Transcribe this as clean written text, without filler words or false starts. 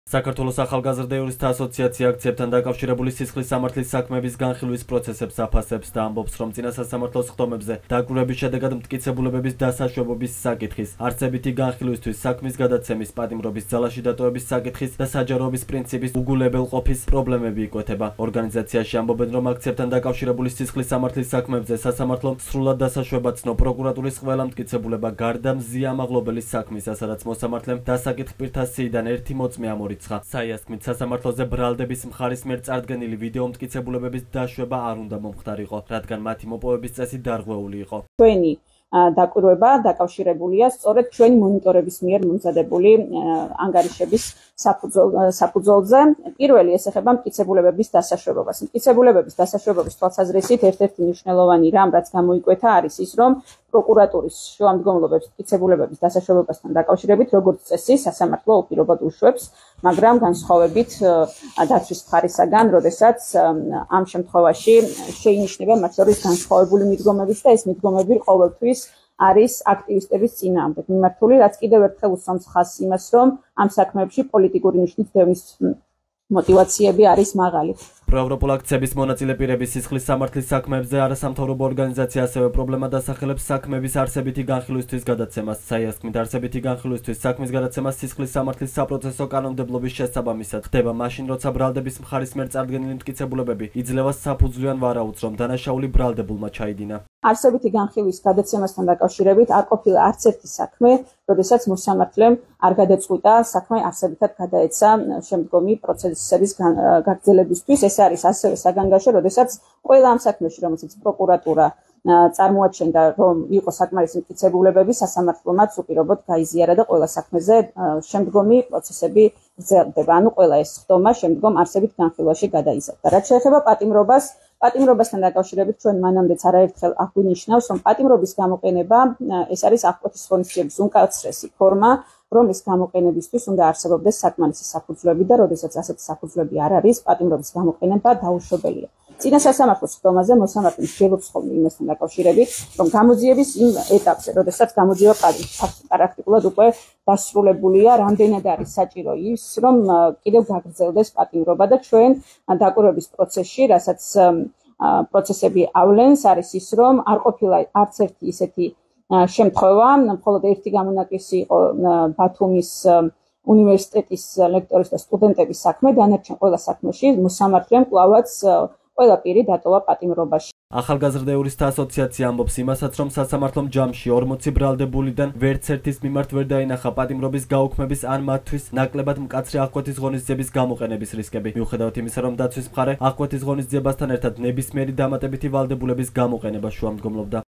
საქართველოს ახალგაზრდა იურისტთა ასოციაცია აქციებთან დაკავშირებული სისხლის სამართლის საქმეების განხილვის პროცესებს აფასებს და ამბობს, რომ წინა სასამართლოს ხდომებზე დაკვირვების შედეგად მტკიცებულებების დასაშვებობის საკითხის, არცებითი განხილვისთვის, საქმის გადაცემის, პატიმრობის ძალაში დატოვების საკითხის და საჯაროების პრინციპის უგულებელყოფის პრობლემები იკვეთება. ორგანიზაციაში ამბობენ, რომ აქციებთან დაკავშირებული სისხლის სამართლის საქმეებზე სასამართლომ სრულად დასაშვება ცნო პროკურატურის ყველა მტკიცებულება გარდა მზიამაღლობელის საქმისა, სადაც მოსამართლემ დასაკითხ პირთა სიიდან ერთი მოწმე ამორიცხა. საიასქმით სასამართლოზე ბრალდების მხარის მიერ წარდგენილი ვიდეო მტკიცებულებების დაშვება არ უნდა მომხდარიყო, რადგან მათი მოპოვების წესი დარღვეული იყო. ჩვენი დაკვირვება დაკავშირებულია სწორედ ჩვენი მონიტორების მიერ მომზადებული ანგარიშების საფუძველზე. პირველი ეს ეხება მტკიცებულებების დასაშვებობას. მტკიცებულებების დასაშვებობის თვალსაზრისით ერთ-ერთი მნიშვნელოვანი რამ, რაც გამოიკვეთა, არის ის, რომ პროკურატურის შუამდგომლობებს მტკიცებულებების დასაშვებასთან დაკავშირებით, როგორც წესი, სასამართლო უპირობოდ უშვებს, მაგრამ განსხვავებით დაცვის მხარისაგან, როდესაც ამ შემთხვევაში შეინიშნება მათ შორის განსხვავებული მიდგომებიც და ეს მიდგომები ყოველთვის არის აქტივისტების წინააღმდეგ მიმართული, რაც კიდევ ერთხელ უსვამს ხაზს იმას, რომ ამ საქმეებში პოლიტიკური ნიშნის დევნის მოტივაციები არის მაღალი. პროევროპულ აქციების მონაწილე პირების სისხლის სამართლის საქმეებზე არასამთავრობო ორგანიზაცია ასევე პრობლემა დასახელებს საქმების არსებითი განხილვისთვის გადაცემას. საიასქმით არსებითი განხილვისთვის საქმის გადაცემას სისხლის სამართლის საპროცესო კანონმდებლობის შესაბამისად ხდება მაშინ, როცა ბრალდების მხარის მიერ წარდგენილი მტკიცებულებები იძლევა საფუძვლიან ვარაუდს, რომ დანაშაული ბრალდებულმა ჩაიდინა. არსებითი განხილვის გადაცემასთან დაკავშირებით არ ყოფილა არც ერთი საქმე, როდესაც მოსამართლემ არ გადაწყვიტა საქმე არსებითად გადაეცა შემდგომი პროცესების გაგრძელებისთვის. ეს არის ასევე საგანგაშო, როდესაც ყველა ამ საქმეში, რომელსაც პროკურატურა წარმოაჩენდა, რომ იყო საკმარისი მტკიცებულებები, სასამართლომაც უპირობოდ გაიზიარა და ყველა საქმეზე შემდგომი პროცესები გრძელდება. ანუ ყველა ეს ხდომა შემდგომ არსებით განხილვაში გადაიზარდა. რაც შეეხება პატიმრობასთან დაკავშირებით ჩვენ მანამდეც არაერთხელ აღვინიშნავს, რომ პატიმრობის გამოყენება ეს არის აღკვეთის ღონისძიების უმკაცრესი ფორმა, რომლის გამოყენებისთვის უნდა არსებობდეს საკმარისი საფუძვლები და როდესაც ასეთი საფუძვლები არ არის, პატიმრობის გამოყენება დაუშვებელია. წინა სასამართლოს ხდომაზე მოსამართლე მსჯელობს ხოლმე იმასთან დაკავშირებით, რომ გამოძიების იმ ეტაპზე, როდესაც გამოძიება პრაქტიკულად უკვე დასრულებულია, რამდენად არის საჭირო ის, რომ კიდევ გაგრძელდეს პატიმრობა და ჩვენ დაკვირვების პროცესში, რასაც პროცესები ავლენს, არის ის, რომ არ ყოფილა არც ერთი ისეთი შემთხვევა, მხოლოდ ერთი გამონაკლისი იყო ბათუმის უნივერსიტეტის ლექტორის და სტუდენტების საქმე, დანარჩენ ყველა საქმეში მოსამართლემ კვლავაც ყველა პირი დატოვა პატიმრობაში. ახალგაზრდა იურისტთა ასოციაცია ამბობს იმასაც, რომ სასამართლომ ჯამში 40 ბრალდებულიდან ვერც ერთის მიმართ ვერ დაინახა პატიმრობის გაუქმების ან მათთვის ნაკლებად მკაცრი აღკვეთის ღონისძიების გამოყენების რისკები. მიუხედავად იმისა, რომ დაცვის მხარე აღკვეთის ღონისძიებასთან ერთად ნებისმიერი დამატებითი ვალდებულების გამოყენება შუამდგომლობდა.